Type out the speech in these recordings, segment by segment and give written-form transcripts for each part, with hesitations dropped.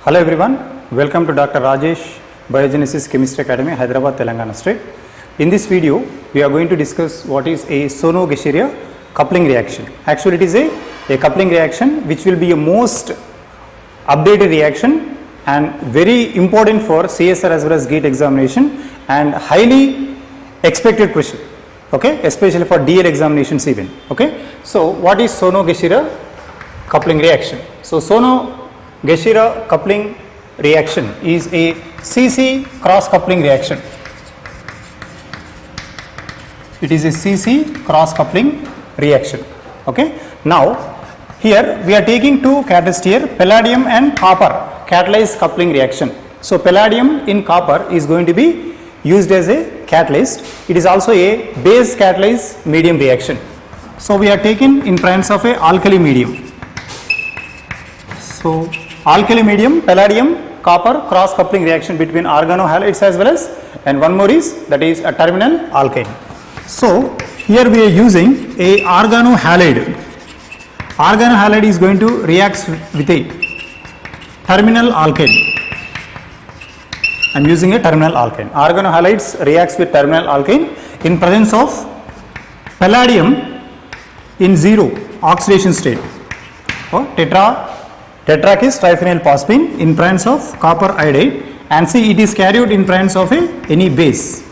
Hello everyone, welcome to Dr. Rajesh Biogenesis Chemistry Academy, Hyderabad, Telangana State. In this video, we are going to discuss what is a Sono-Gesheria coupling reaction. Actually, it is a coupling reaction which will be a most updated reaction and very important for CSR as well as GATE examination and highly expected question, okay, especially for DL examinations even, okay. So, what is Sono-Gesheria coupling reaction? So, Sono-Gesheria coupling reaction is a CC cross coupling reaction. It is a CC cross coupling reaction, okay. Now, here we are taking two catalysts here, palladium and copper catalyzed coupling reaction. So, palladium in copper is going to be used as a catalyst. It is also a base catalyzed medium reaction. So, we are taking in presence of a alkali medium. So, alkali medium, palladium, copper cross coupling reaction between organohalides as well as, and one more is, that is a terminal alkyne. So, here we are using a organohalide. Organohalide is going to react with a terminal alkyne. I am using a terminal alkyne. Organohalides reacts with terminal alkyne in presence of palladium in zero oxidation state. Tetrach is triphenyl phosphine in presence of copper iodide, and see it is carried in presence of any base,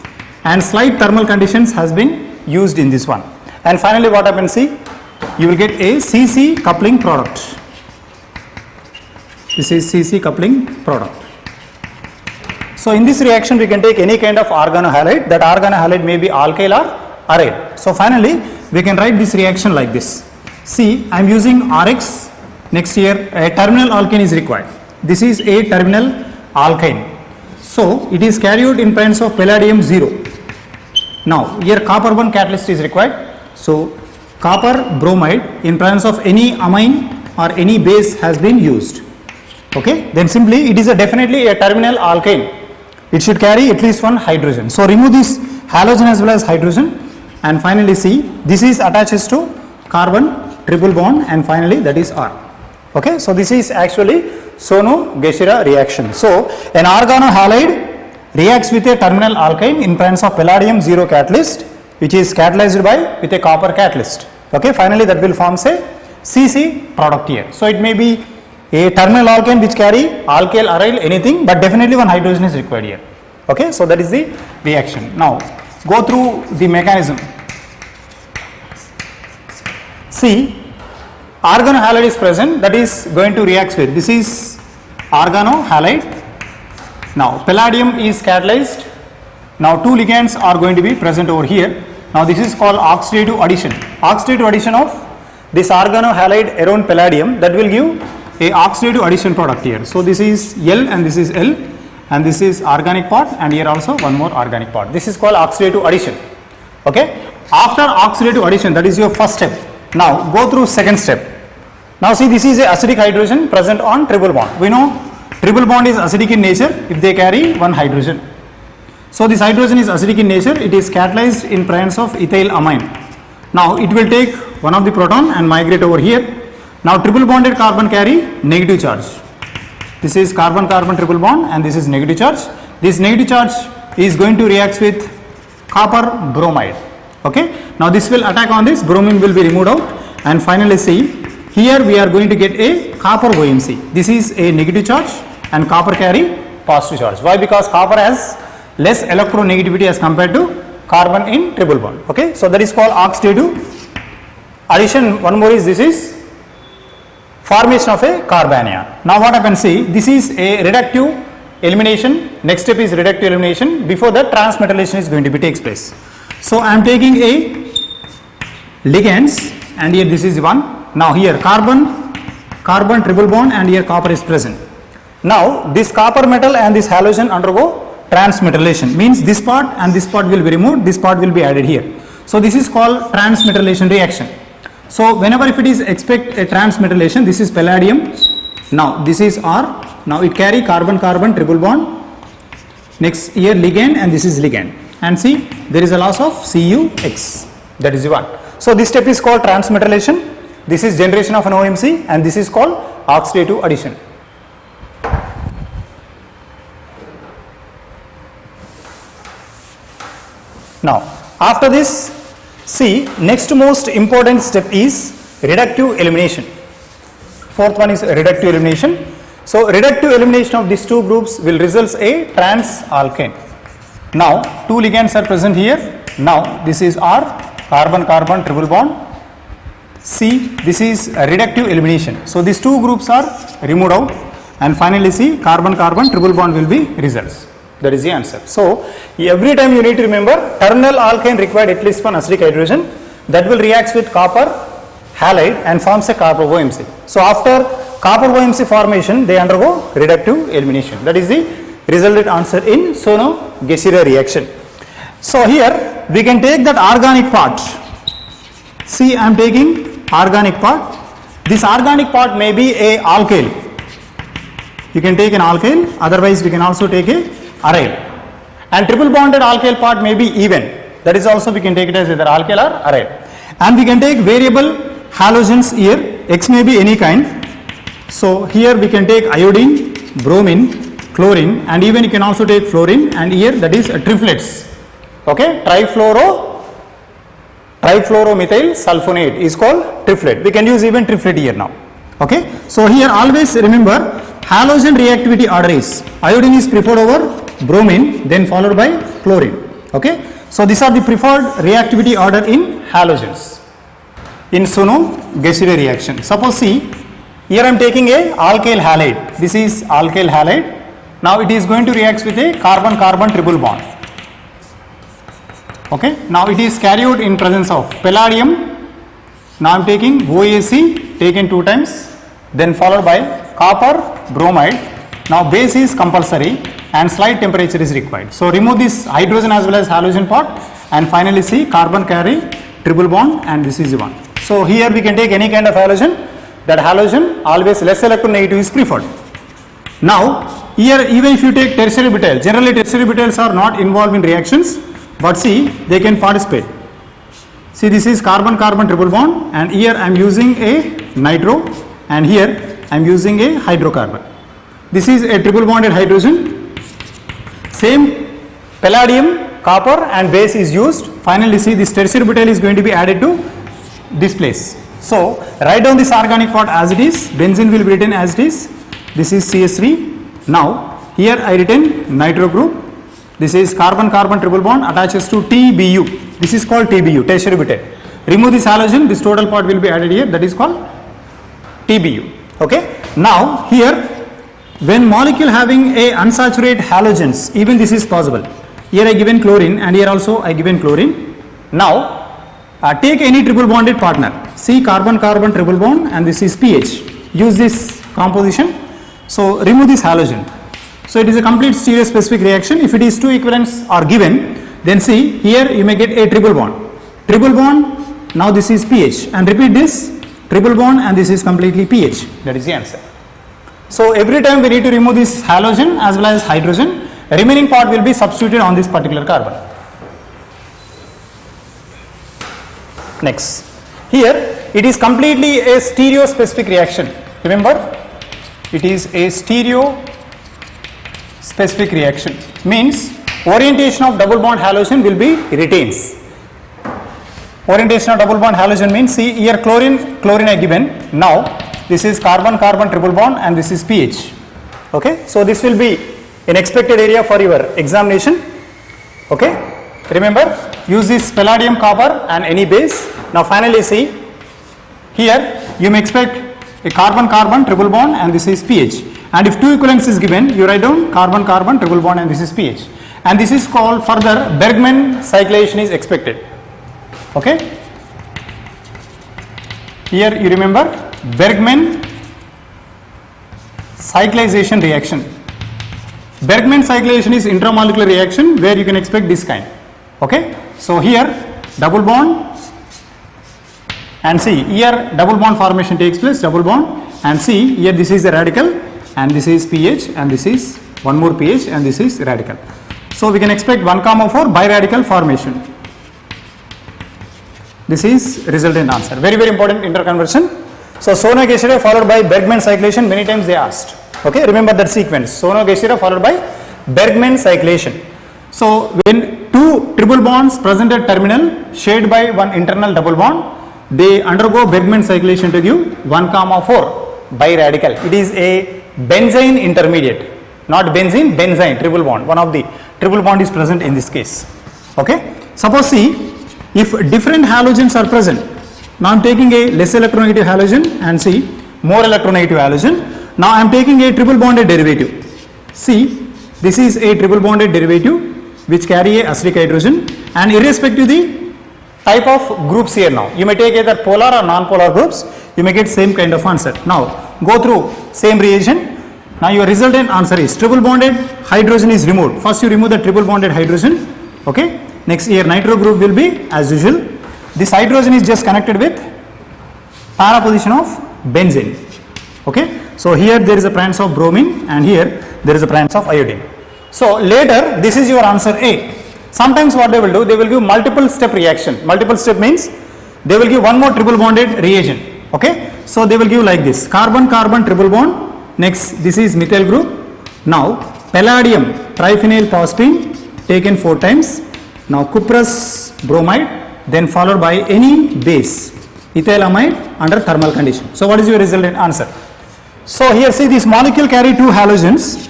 and slight thermal conditions has been used in this one. And finally what happens, see, you will get a CC coupling product. This is CC coupling product. So in this reaction we can take any kind of organohalide. That organohalide may be alkyl or aryl. So finally we can write this reaction like this. See, I am using RX. Next here a terminal alkyne is required. This is a terminal alkyne. So it is carried in presence of palladium 0. Now here copper 1 catalyst is required. So copper bromide in presence of any amine or any base has been used. Okay. Then simply it is definitely a terminal alkyne. It should carry at least one hydrogen. So remove this halogen as well as hydrogen, and finally see, this is attaches to carbon triple bond, and finally that is R. Okay, so this is actually Sono-Gesheria reaction. So an organohalide reacts with a terminal alkyne in presence of palladium 0 catalyst, which is catalyzed by with a copper catalyst. Okay, finally that will form a CC product here. So it may be a terminal alkyne which carry alkyl, aryl, anything, but definitely one hydrogen is required here. Okay, so that is the reaction. Now go through the mechanism. See, organohalide is present, that is going to react with, this is organohalide. Now palladium is catalyzed. Now two ligands are going to be present over here. Now this is called oxidative addition. Oxidative addition of this organohalide around palladium, that will give a oxidative addition product here. So this is L and this is L, and this is organic part, and here also one more organic part. This is called oxidative addition. Okay. After oxidative addition, that is your first step. Now go through second step. Now see, this is a acidic hydrogen present on triple bond. We know triple bond is acidic in nature if they carry one hydrogen. So this hydrogen is acidic in nature, it is catalyzed in presence of ethyl amine. Now it will take one of the proton and migrate over here. Now triple bonded carbon carry negative charge. This is carbon-carbon triple bond, and this is negative charge. This negative charge is going to react with copper bromide. Okay. Now this will attack on this, bromine will be removed out, and finally see, here we are going to get a copper OMC. This is a negative charge and copper carry positive charge. Why? Because copper has less electronegativity as compared to carbon in triple bond. Okay. So that is called oxidative addition. One more is, this is formation of a carbanion. Now what happens, see, this is a reductive elimination. Next step is reductive elimination. Before that, transmetallation is going to be takes place. So I am taking a ligands, and here this is one. Now here carbon triple bond, and here copper is present. Now this copper metal and this halogen undergo transmetallation, means this part and this part will be removed, this part will be added here. So this is called transmetallation reaction. So whenever if it is expect a transmetallation, this is palladium, now this is R, now it carry carbon-carbon triple bond, next here ligand, and this is ligand, and see there is a loss of CuX, that is one. So this step is called transmetallation. This is generation of an OMC, and this is called oxidative addition. Now, after this, see, next most important step is reductive elimination. Fourth one is reductive elimination. So, reductive elimination of these two groups will result a trans alkane. Now, two ligands are present here. Now, this is R, carbon-carbon triple bond. C, this is reductive elimination. So, these two groups are removed out, and finally C, carbon-carbon triple bond will be results. That is the answer. So, every time you need to remember, terminal alkane required at least one acidic hydrogen that will react with copper halide and forms a copper OMC. So, after copper OMC formation, they undergo reductive elimination. That is the resultant answer in Sono-Gesira reaction. So, here we can take that organic part. See, I am taking organic part. This organic part may be a alkyl. You can take an alkyl, otherwise we can also take a aryl. And triple bonded alkyl part may be even. That is also we can take it as either alkyl or aryl. And we can take variable halogens here. X may be any kind. So, here we can take iodine, bromine, chlorine, and even you can also take fluorine, and here that is triplets. Okay, trifluoromethyl sulfonate is called triplet. We can use even triplet here now. Okay, so here always remember halogen reactivity order is iodine is preferred over bromine, then followed by chlorine. Okay, so these are the preferred reactivity order in halogens in Sono-Gesira reaction. Suppose see, here I am taking a alkyl halide. This is alkyl halide. Now it is going to react with a carbon-carbon triple bond. Okay, now it is carried in presence of palladium. Now I am taking OAC taken 2 times, then followed by copper bromide. Now base is compulsory and slight temperature is required. So remove this hydrogen as well as halogen part, and finally see carbon carry triple bond, and this is the one. So here we can take any kind of halogen. That halogen always less electronegative is preferred. Now here even if you take tertiary butyl, generally tertiary butyls are not involved in reactions, but see they can participate. See, this is carbon-carbon triple bond, and here I am using a nitro, and here I am using a hydrocarbon. This is a triple bonded hydrogen. Same palladium, copper and base is used. Finally see this tertiary butyl is going to be added to this place. So write down this organic part as it is. Benzene will be written as it is. This is CH3. Now here I written nitro group. This is carbon-carbon triple bond attaches to TBU. This is called TBU, tertiary butyl. Remove this halogen, this total part will be added here, that is called TBU. Okay. Now here, when molecule having a unsaturated halogens, even this is possible. Here I given chlorine, and here also I given chlorine. Now take any triple bonded partner. See, carbon-carbon triple bond, and this is pH. Use this composition. So remove this halogen. So it is a complete stereospecific reaction. If it is 2 equivalents are given, then see here you may get a triple bond. Triple bond, now this is pH, and repeat this triple bond, and this is completely pH. That is the answer. So every time we need to remove this halogen as well as hydrogen, remaining part will be substituted on this particular carbon. Next, here it is completely a stereospecific reaction. Remember, it is a stereospecific reaction. Means orientation of double bond halogen will be retains. Orientation of double bond halogen means, see here chlorine I given. Now this is carbon-carbon triple bond, and this is pH. Okay, so this will be an expected area for your examination. Okay, remember, use this palladium, copper and any base. Now finally see, here you may expect a carbon-carbon triple bond, and this is pH. And if 2 equivalents is given, you write down carbon-carbon triple bond, and this is pH. And this is called further Bergman cyclation is expected. Okay, here you remember Bergman cyclization reaction. Bergman cyclation is intramolecular reaction where you can expect this kind. Okay, so here double bond, and see here double bond formation takes place, double bond, and see here this is the radical, and this is pH, and this is one more pH, and this is radical. So we can expect 1,4 biradical formation. This is resultant answer. Very important interconversion. So Sono-Gesira followed by Bergman cyclation, many times they asked. Okay, remember that sequence. Sono-Gesira followed by Bergman cyclation. So when two triple bonds present at terminal shared by one internal double bond, they undergo Bergman cyclation to give 1,4 biradical. It is a benzene intermediate, not benzene, benzene triple bond. One of the triple bond is present in this case. Okay. Suppose see, if different halogens are present, now I am taking a less electronegative halogen and see more electronegative halogen. Now I am taking a triple bonded derivative. See, this is a triple bonded derivative which carry a acidic hydrogen, and irrespective the type of groups here, now you may take either polar or non-polar groups, you may get same kind of answer. Now go through same reaction. Now your resultant answer is triple bonded hydrogen is removed. First you remove the triple bonded hydrogen. Okay. Next here nitro group will be as usual. This hydrogen is just connected with para position of benzene. Okay. So here there is a presence of bromine and here there is a presence of iodine. So later this is your answer A. Sometimes what they will do, they will give multiple step reaction. Multiple step means they will give one more triple bonded reagent. Okay. So they will give like this, carbon carbon triple bond. Next this is methyl group. Now palladium triphenyl phosphine taken 4 times. Now cuprous bromide, then followed by any base, ethylamide under thermal condition. So what is your resultant answer? So here see, this molecule carry 2 halogens.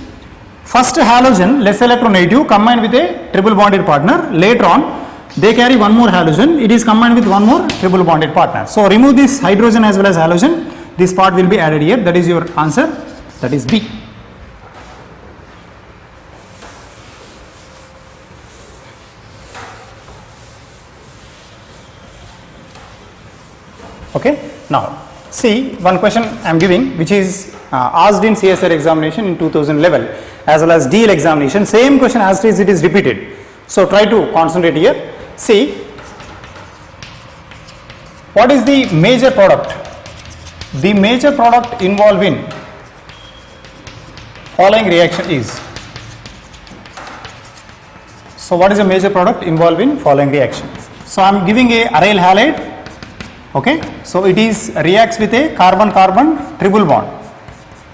First halogen less electronegative combined with a triple bonded partner. Later on they carry one more halogen, it is combined with one more triple bonded partner. So remove this hydrogen as well as halogen, this part will be added here. That is your answer, that is B. Okay. Now see, one question I am giving which is asked in CSIR examination in 2011 as well as DL examination. Same question as it is repeated. So try to concentrate here. See, what is the major product? The major product involved in following reaction is. So what is the major product involved in following reaction? So I am giving a aryl halide. Okay. So it is reacts with a carbon carbon triple bond.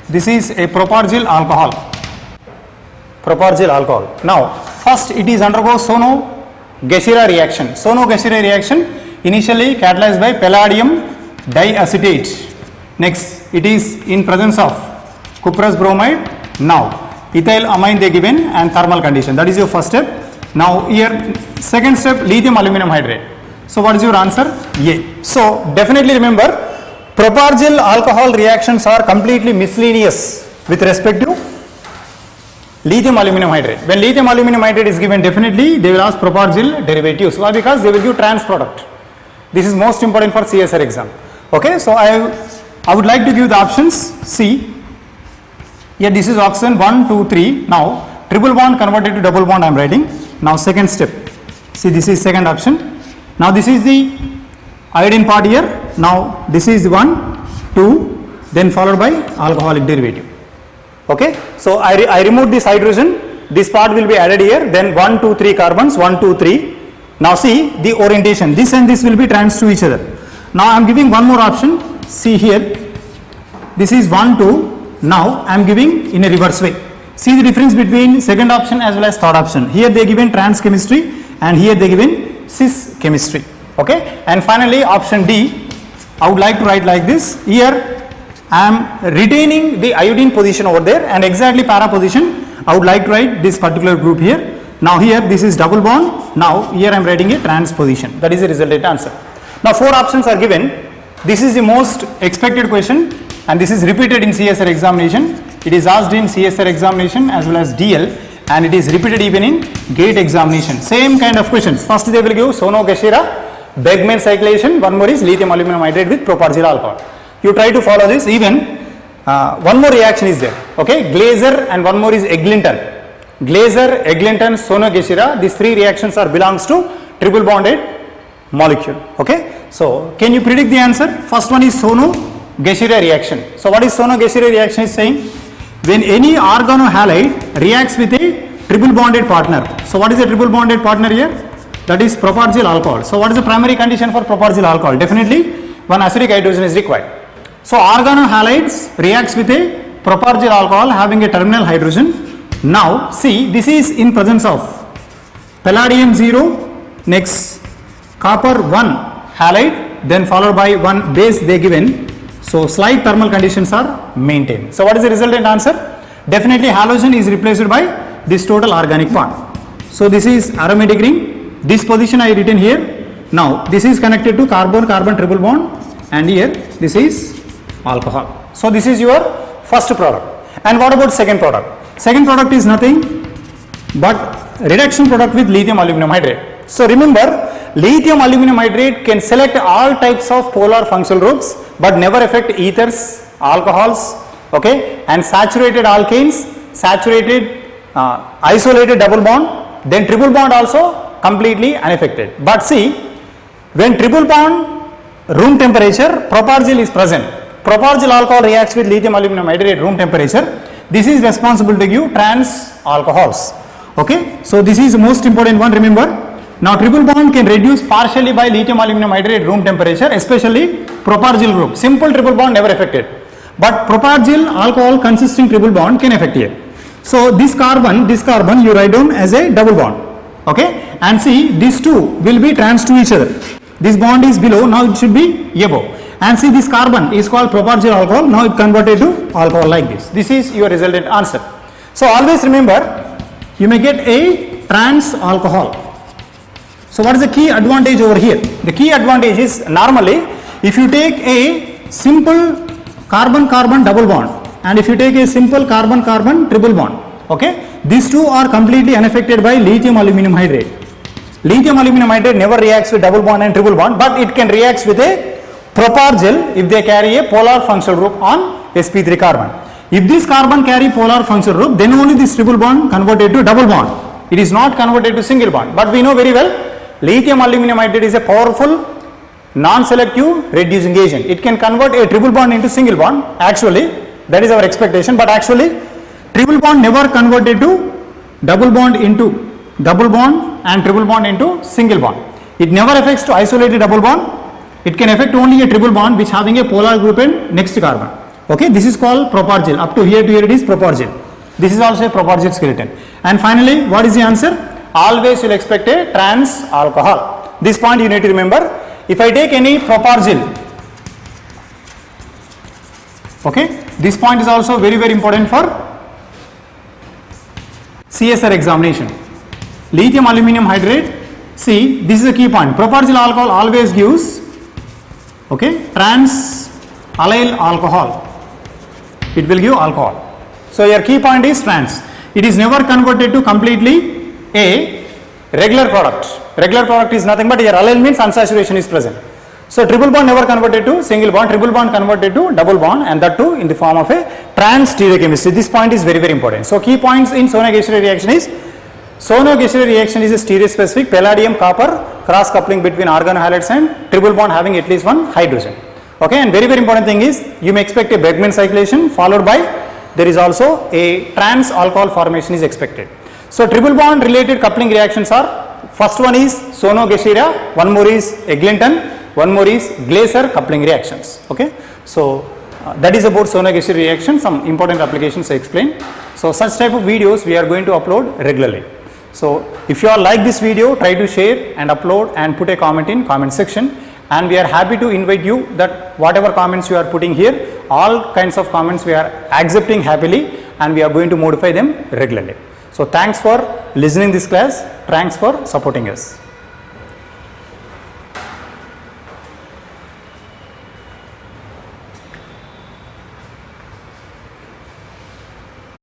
This is a propargyl alcohol. Propargyl alcohol. Now first it is undergo Sono-Geshira reaction. Sono-Geshira reaction initially catalyzed by palladium diacetate. Next it is in presence of cuprous bromide. Now ethyl amine they given and thermal condition. That is your first step. Now here second step, lithium aluminum hydride. So what is your answer? A. So definitely remember, propargyl alcohol reactions are completely miscellaneous with respect to lithium aluminum hydride. When lithium aluminum hydride is given, definitely they will ask propargyl derivatives. Why? Because they will give trans product. This is most important for CSIR exam. Okay. So I would like to give the options. See, here this is oxygen 1, 2, 3. Now triple bond converted to double bond I am writing. Now second step. See, this is second option. Now this is the iodine part here. Now this is 1, 2, then followed by alcoholic derivative. Okay. So I removed this hydrogen, this part will be added here, then 1, 2, 3 carbons, 1, 2, 3. Now see the orientation, this and this will be trans to each other. Now I am giving one more option. See here, this is 1, 2. Now I am giving in a reverse way. See the difference between second option as well as third option. Here they given trans chemistry and here they given cis chemistry. Okay. And finally option D, I would like to write like this. Here I am retaining the iodine position over there and exactly para position I would like to write this particular group here. Now here this is double bond. Now here I am writing a trans position. That is the resultant answer. Now 4 options are given. This is the most expected question and this is repeated in CSIR examination. It is asked in CSIR examination as well as DL and it is repeated even in GATE examination. Same kind of questions. First they will give Sono-Geshira, Bergman cyclation, one more is lithium aluminum hydride with propargyl alcohol. You try to follow this. Even one more reaction is there. Okay, Glaser and one more is Eglinton. Glaser, Eglinton, Sono-Geshira, these 3 reactions are belongs to triple bonded molecule. Okay, so can you predict the answer? First one is Sono-Geshira reaction. So what is Sono-Geshira reaction is saying? When any organohalide reacts with a triple bonded partner. So what is a triple bonded partner here? That is propargyl alcohol. So what is the primary condition for propargyl alcohol? Definitely one acidic hydrogen is required. So organohalides reacts with a propargyl alcohol having a terminal hydrogen. Now see, this is in presence of palladium 0, next copper 1 halide, then followed by 1 base they given. So slight thermal conditions are maintained. So what is the resultant answer? Definitely halogen is replaced by this total organic bond. So this is aromatic ring. This position I written here. Now this is connected to carbon-carbon triple bond, and here this is alcohol. So this is your first product. And what about second product? Second product is nothing but reduction product with lithium aluminum hydrate. So remember, lithium aluminum hydrate can select all types of polar functional groups but never affect ethers, alcohols, okay, and saturated alkanes, saturated isolated double bond, then triple bond also completely unaffected. But see, when triple bond room temperature, propargyl is present. Propargyl alcohol reacts with lithium aluminum hydrate at room temperature. This is responsible to give trans alcohols. Okay, so this is the most important one, remember. Now triple bond can reduce partially by lithium aluminum hydrate at room temperature, especially propargyl group. Simple triple bond never affected, but propargyl alcohol consisting triple bond can affect here. So this carbon you write down as a double bond. Okay, and see, these two will be trans to each other. This bond is below, now it should be above. And see, this carbon is called propargyl alcohol, now it converted to alcohol like this. This is your resultant answer. So always remember, you may get a trans alcohol. So what is the key advantage over here? The key advantage is, normally if you take a simple carbon-carbon double bond and if you take a simple carbon-carbon triple bond, okay, these two are completely unaffected by lithium aluminum hydrate. Lithium aluminum hydrate never reacts with double bond and triple bond, but it can react with a propargyl if they carry a polar functional group on sp3 carbon. If this carbon carry polar functional group, then only this triple bond converted to double bond. It is not converted to single bond. But we know very well, lithium aluminum hydrate is a powerful non-selective reducing agent. It can convert a triple bond into single bond. Actually, that is our expectation. But actually, triple bond never converted to double bond into double bond and triple bond into single bond. It never affects to isolated double bond. It can affect only a triple bond which having a polar group in next carbon. Okay, this is called propargyl. Up to here it is propargyl. This is also a propargyl skeleton. And finally, what is the answer? Always you will expect a trans alcohol. This point you need to remember. If I take any propargyl, okay, this point is also very important for CSR examination. Lithium aluminum hydrate, see, this is a key point. Propargyl alcohol always gives, okay, trans allyl alcohol. It will give alcohol. So your key point is trans. It is never converted to completely a regular product. Regular product is nothing but your allyl means unsaturation is present. So triple bond never converted to single bond, triple bond converted to double bond, and that too in the form of a trans stereochemistry. This point is very important. So key points in Sono-Gueschere reaction is, Sono-Gueschere reaction is a stereospecific palladium copper cross coupling between organohalides and triple bond having at least one hydrogen. Okay, and very important thing is, you may expect a Bergman cyclation followed by, there is also a trans alcohol formation is expected. So triple bond related coupling reactions are, first one is Sono-Gueschere, one more is Eglinton, one more is Glaser coupling reactions. Okay, so that is about Sono-Gueschere reaction. Some important applications I explained. So such type of videos we are going to upload regularly. So if you all like this video, try to share and upload and put a comment in comment section. And we are happy to invite you that whatever comments you are putting here, all kinds of comments we are accepting happily, and we are going to modify them regularly. So thanks for listening this class. Thanks for supporting us.